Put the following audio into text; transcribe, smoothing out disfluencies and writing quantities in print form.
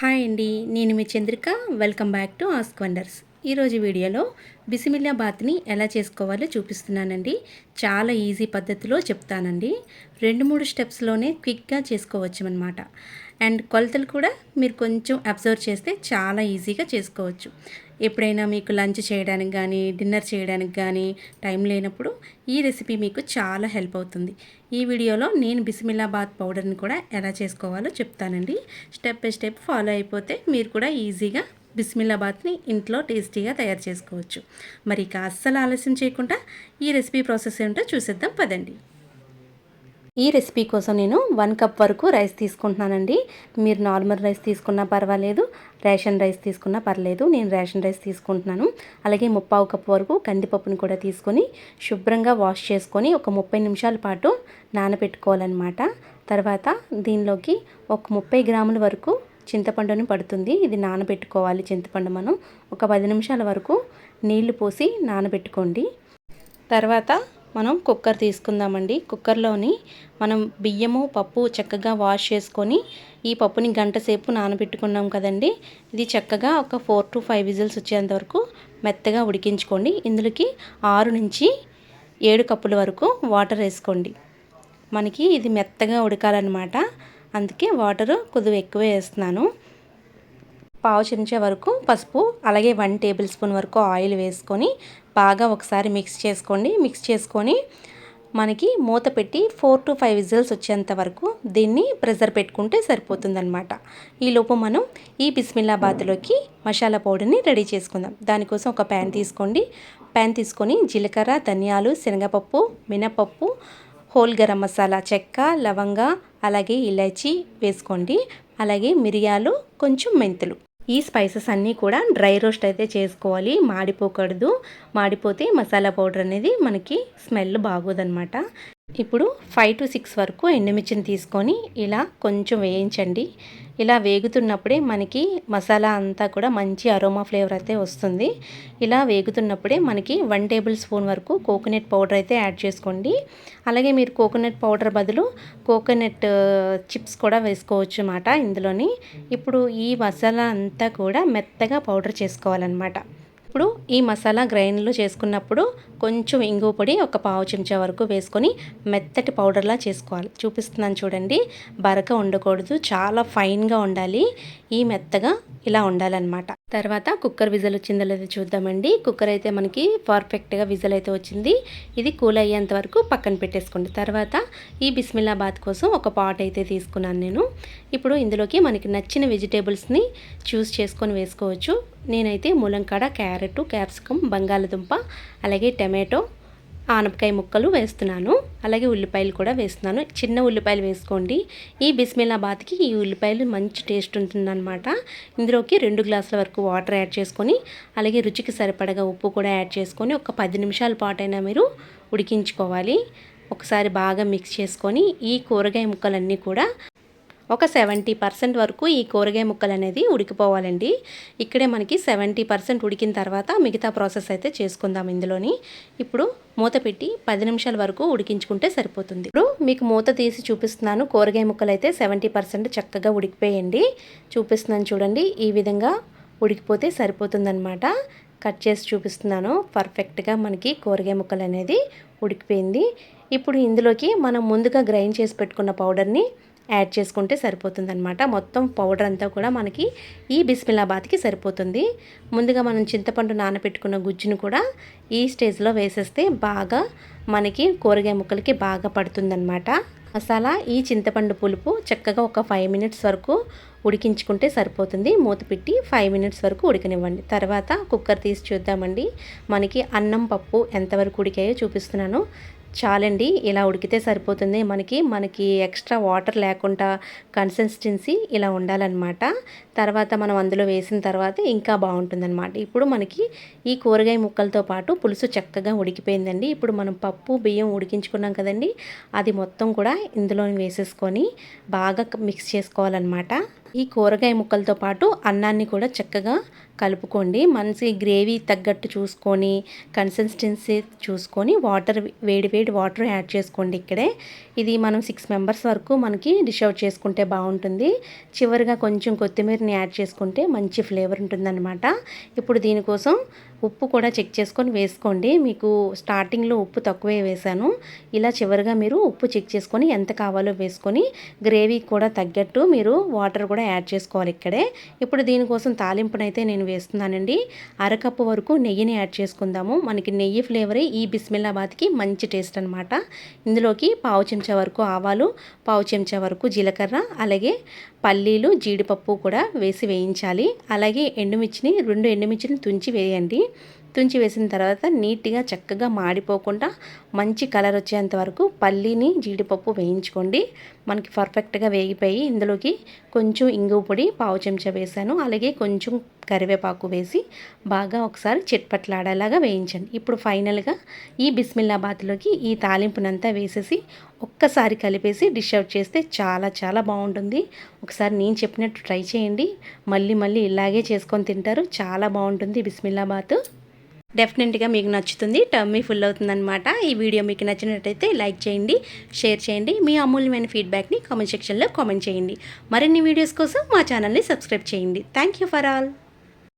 Hi అండి, నేను మీ Chandrika. Welcome back to Ask Wonders. ఈరోజు వీడియోలో బిసిమిల్లాబాత్ని ఎలా చేసుకోవాలో చూపిస్తున్నానండి. చాలా ఈజీ పద్ధతిలో చెప్తానండి. 2-3 స్టెప్స్లోనే క్విక్గా చేసుకోవచ్చు అన్నమాట. అండ్ కొలతలు కూడా మీరు కొంచెం అబ్జర్వ్ చేస్తే చాలా ఈజీగా చేసుకోవచ్చు. ఎప్పుడైనా మీకు లంచ్ చేయడానికి కానీ, డిన్నర్ చేయడానికి కానీ టైం లేనప్పుడు ఈ రెసిపీ మీకు చాలా హెల్ప్ అవుతుంది. ఈ వీడియోలో నేను బిసిమిల్లాబాత్ పౌడర్ని కూడా ఎలా చేసుకోవాలో చెప్తానండి. స్టెప్ బై స్టెప్ ఫాలో అయిపోతే మీరు కూడా ఈజీగా బిస్మిల్లాబాత్ని ఇంట్లో టేస్టీగా తయారు చేసుకోవచ్చు. మరి ఇక అస్సలు ఆలస్యం చేయకుండా ఈ రెసిపీ ప్రాసెస్ ఏంటో చూసేద్దాం పదండి. ఈ రెసిపీ కోసం నేను 1 కప్ వరకు రైస్ తీసుకుంటున్నానండి. మీరు నార్మల్ రైస్ తీసుకున్నా పర్వాలేదు, రేషన్ రైస్ తీసుకున్నా పర్లేదు. నేను రేషన్ రైస్ తీసుకుంటున్నాను. అలాగే 3/4 కప్ వరకు కందిపప్పుని కూడా తీసుకొని శుభ్రంగా వాష్ చేసుకొని ఒక 30 నిమిషాల పాటు నానబెట్టుకోవాలన్నమాట. తర్వాత దీనిలోకి ఒక 30 గ్రాముల వరకు చింతపండుని పడుతుంది. ఇది నానబెట్టుకోవాలి. చింతపండు మనం ఒక 10 నిమిషాల వరకు నీళ్లు పోసి నానబెట్టుకోండి. తర్వాత మనం కుక్కర్ తీసుకుందామండి. కుక్కర్లోని మనం బియ్యము పప్పు చక్కగా వాష్ చేసుకొని ఈ పప్పుని గంట సేపు నానబెట్టుకున్నాం కదండి. ఇది చక్కగా ఒక 4 to 5 విజిల్స్ వచ్చేంత వరకు మెత్తగా ఉడికించుకోండి. ఇందులోకి 6 నుంచి 7 కప్పుల వరకు వాటర్ వేసుకోండి. మనకి ఇది మెత్తగా ఉడకాలన్నమాట. అందుకే వాటర్ కొద్దిగా ఎక్కువ వేస్తున్నాను. పావు చెంచా వరకు పసుపు, అలాగే 1 టేబుల్ స్పూన్ వరకు ఆయిల్ వేసుకొని బాగా ఒకసారి మిక్స్ చేసుకొని మనకి మూత పెట్టి 4 to 5 విజిల్స్ వచ్చేంత వరకు దీన్ని ప్రెషర్ పెట్టుకుంటే సరిపోతుందన్నమాట. ఈలోపు మనం ఈ బిస్మిల్లాబాత్లోకి మసాలా పౌడర్ని రెడీ చేసుకుందాం. దానికోసం ఒక ప్యాన్ తీసుకొని జీలకర్ర, ధనియాలు, శనగపప్పు, మినపప్పు, హోల్ గరం మసాలా, చెక్క, లవంగ, అలాగే ఇలాచీ వేసుకోండి. అలాగే మిరియాలు, కొంచెం మెంతులు. ఈ స్పైసెస్ అన్నీ కూడా డ్రై రోస్ట్ అయితే చేసుకోవాలి. మాడిపోకూడదు. మాడిపోతే మసాలా పౌడర్ అనేది మనకి స్మెల్ బాగోదన్నమాట. ఇప్పుడు 5 to 6 వరకు ఎండుమిర్చిని తీసుకొని ఇలా కొంచెం వేయించండి. ఇలా వేగుతున్నప్పుడే మనకి మసాలా అంతా కూడా మంచి అరోమా ఫ్లేవర్ అయితే వస్తుంది. ఇలా వేగుతున్నప్పుడే మనకి 1 టేబుల్ స్పూన్ వరకు కోకోనట్ పౌడర్ అయితే యాడ్ చేసుకోండి. అలాగే మీరు కోకోనట్ పౌడర్ బదులు కోకోనట్ చిప్స్ కూడా వేసుకోవచ్చు అన్నమాట ఇందులోని. ఇప్పుడు ఈ మసాలా అంతా కూడా మెత్తగా పౌడర్ చేసుకోవాలన్నమాట. ఇప్పుడు ఈ మసాలా గ్రైండ్లో చేసుకున్నప్పుడు కొంచెం ఇంగువ పొడి ఒక పావు చెంచా వరకు వేసుకొని మెత్తటి పౌడర్లా చేసుకోవాలి. చూపిస్తున్నాను చూడండి. బరక ఉండకూడదు, చాలా ఫైన్గా ఉండాలి. ఈ మెత్తగా ఇలా ఉండాలన్నమాట. తర్వాత కుక్కర్ విజిల్ వచ్చిందో లేదో చూద్దామండి. కుక్కర్ అయితే మనకి పర్ఫెక్ట్గా విజిల్ అయితే వచ్చింది. ఇది కూల్ అయ్యేంత వరకు పక్కన పెట్టేసుకోండి. తర్వాత ఈ బిస్మిల్లాబాత్ కోసం ఒక పాట్ అయితే తీసుకున్నాను నేను. ఇప్పుడు ఇందులోకి మనకి నచ్చిన వెజిటేబుల్స్ని చూస్ చేసుకొని వేసుకోవచ్చు. నేనైతే ములంకాడ, క్యారెట్, క్యాప్సికమ్, బంగాళదుంప, అలాగే టమాటో, ఆనపకాయ ముక్కలు వేస్తున్నాను. అలాగే ఉల్లిపాయలు కూడా వేస్తున్నాను. చిన్న ఉల్లిపాయలు వేసుకోండి. ఈ బిస్మిల్లాబాత్కి ఈ ఉల్లిపాయలు మంచి టేస్ట్ ఉంటుందన్నమాట. ఇందులోకి 2 గ్లాసుల వరకు వాటర్ యాడ్ చేసుకొని, అలాగే రుచికి సరిపడగా ఉప్పు కూడా యాడ్ చేసుకొని ఒక 10 నిమిషాల పాటైనా మీరు ఉడికించుకోవాలి. ఒకసారి బాగా మిక్స్ చేసుకొని ఈ కూరగాయ ముక్కలన్నీ కూడా ఒక 70% వరకు ఈ కూరగాయ ముక్కలు అనేది ఉడికిపోవాలండి. ఇక్కడే మనకి 70% ఉడికిన తర్వాత మిగతా ప్రాసెస్ అయితే చేసుకుందాం ఇందులోని. ఇప్పుడు మూత పెట్టి 10 నిమిషాల వరకు ఉడికించుకుంటే సరిపోతుంది. ఇప్పుడు మీకు మూత తీసి చూపిస్తున్నాను. కూరగాయ ముక్కలు అయితే 70% చక్కగా ఉడికిపోయండి. చూపిస్తున్నాను చూడండి. ఈ విధంగా ఉడికిపోతే సరిపోతుందన్నమాట. కట్ చేసి చూపిస్తున్నాను. పర్ఫెక్ట్గా మనకి కూరగాయ ముక్కలు అనేది ఉడికిపోయింది. ఇప్పుడు ఇందులోకి మనం ముందుగా గ్రైండ్ చేసి పెట్టుకున్న పౌడర్ని యాడ్ చేసుకుంటే సరిపోతుందన్నమాట. మొత్తం పౌడర్ అంతా కూడా మనకి ఈ బిస్మిల్లాబాత్కి సరిపోతుంది. ముందుగా మనం చింతపండు నానబెట్టుకున్న గుజ్జును కూడా ఈ స్టేజ్లో వేసేస్తే బాగా మనకి కూరగాయ ముక్కలకి బాగా పడుతుందన్నమాట. మసాలా ఈ చింతపండు పులుపు చక్కగా ఒక 5 మినిట్స్ వరకు ఉడికించుకుంటే సరిపోతుంది. మూత పెట్టి 5 మినిట్స్ వరకు ఉడకనివ్వండి. తర్వాత కుక్కర్ తీసి చూద్దామండి. మనకి అన్నం పప్పు ఎంతవరకు ఉడికాయో చూపిస్తున్నాను. చాలండి, ఇలా ఉడికితే సరిపోతుంది. మనకి ఎక్స్ట్రా వాటర్ లేకుండా కన్సిస్టెన్సీ ఇలా ఉండాలన్నమాట. తర్వాత మనం అందులో వేసిన తర్వాత ఇంకా బాగుంటుందన్నమాట. ఇప్పుడు మనకి ఈ కూరగాయ ముక్కలతో పాటు పులుసు చక్కగా ఉడికిపోయిందండి. ఇప్పుడు మనం పప్పు బియ్యం ఉడికించుకున్నాం కదండి, అది మొత్తం కూడా ఇందులో వేసేసుకొని బాగా మిక్స్ చేసుకోవాలన్నమాట. ఈ కూరగాయ ముక్కలతో పాటు అన్నాన్ని కూడా చక్కగా కలుపుకోండి. మంచి గ్రేవీ తగ్గట్టు చూసుకొని, కన్సిస్టెన్సీ చూసుకొని వేడి వేడి వాటర్ యాడ్ చేసుకోండి ఇక్కడే. ఇది మనం 6 మెంబర్స్ వరకు మనకి డిష్ అవుట్ చేసుకుంటే బాగుంటుంది. చివరిగా కొంచెం కొత్తిమీరని యాడ్ చేసుకుంటే మంచి ఫ్లేవర్ ఉంటుందన్నమాట. ఇప్పుడు దీనికోసం ఉప్పు కూడా చెక్ చేసుకొని వేసుకోండి. మీకు స్టార్టింగ్లో ఉప్పు తక్కువే వేశాను. ఇలా చివరిగా మీరు ఉప్పు చెక్ చేసుకొని ఎంత కావాలో వేసుకొని గ్రేవీకి కూడా తగ్గట్టు మీరు వాటర్ కూడా యాడ్ చేసుకోవాలి ఇక్కడే. ఇప్పుడు దీనికోసం తాలింపునైతే నేను వేస్తున్నానండి. అరకప్పు వరకు నెయ్యిని యాడ్ చేసుకుందాము. మనకి నెయ్యి ఫ్లేవరే ఈ బిస్మిల్లాబాద్కి మంచి టేస్ట్ అనమాట. ఇందులోకి పావు చెంచా వరకు ఆవాలు, పావు చెంచా వరకు జీలకర్ర, అలాగే పల్లీలు, జీడిపప్పు కూడా వేసి వేయించాలి. అలాగే రెండు ఎండుమిర్చిని తుంచి వేయండి. తుంచి వేసిన తర్వాత నీట్గా చక్కగా మాడిపోకుండా మంచి కలర్ వచ్చేంత వరకు పల్లీని, జీడిపప్పు వేయించుకోండి. మనకి పర్ఫెక్ట్గా వేగిపోయి ఇందులోకి కొంచెం ఇంగువ పొడి పావు చెంచా వేసాను. అలాగే కొంచెం కరివేపాకు వేసి బాగా ఒకసారి చిట్పట్లాడేలాగా వేయించండి. ఇప్పుడు ఫైనల్గా ఈ బిస్మిల్లాబాద్లోకి ఈ తాలింపునంతా వేసేసి ఒక్కసారి కలిపేసి డిష్ అవుట్ చేస్తే చాలా చాలా బాగుంటుంది. ఒకసారి నేను చెప్పినట్టు ట్రై చేయండి. మళ్ళీ మళ్ళీ ఇలాగే చేసుకొని తింటారు. చాలా బాగుంటుంది బిస్మిల్లాబాత్. డెఫినెట్గా మీకు నచ్చుతుంది. టమ్మీ ఫుల్ అవుతుందన్నమాట. ఈ వీడియో మీకు నచ్చినట్టయితే లైక్ చేయండి, షేర్ చేయండి. మీ అమూల్యమైన ఫీడ్బ్యాక్ని కామెంట్ సెక్షన్లో కామెంట్ చేయండి. మరిన్ని వీడియోస్ కోసం మా ఛానల్ని సబ్స్క్రైబ్ చేయండి. Thank you for all.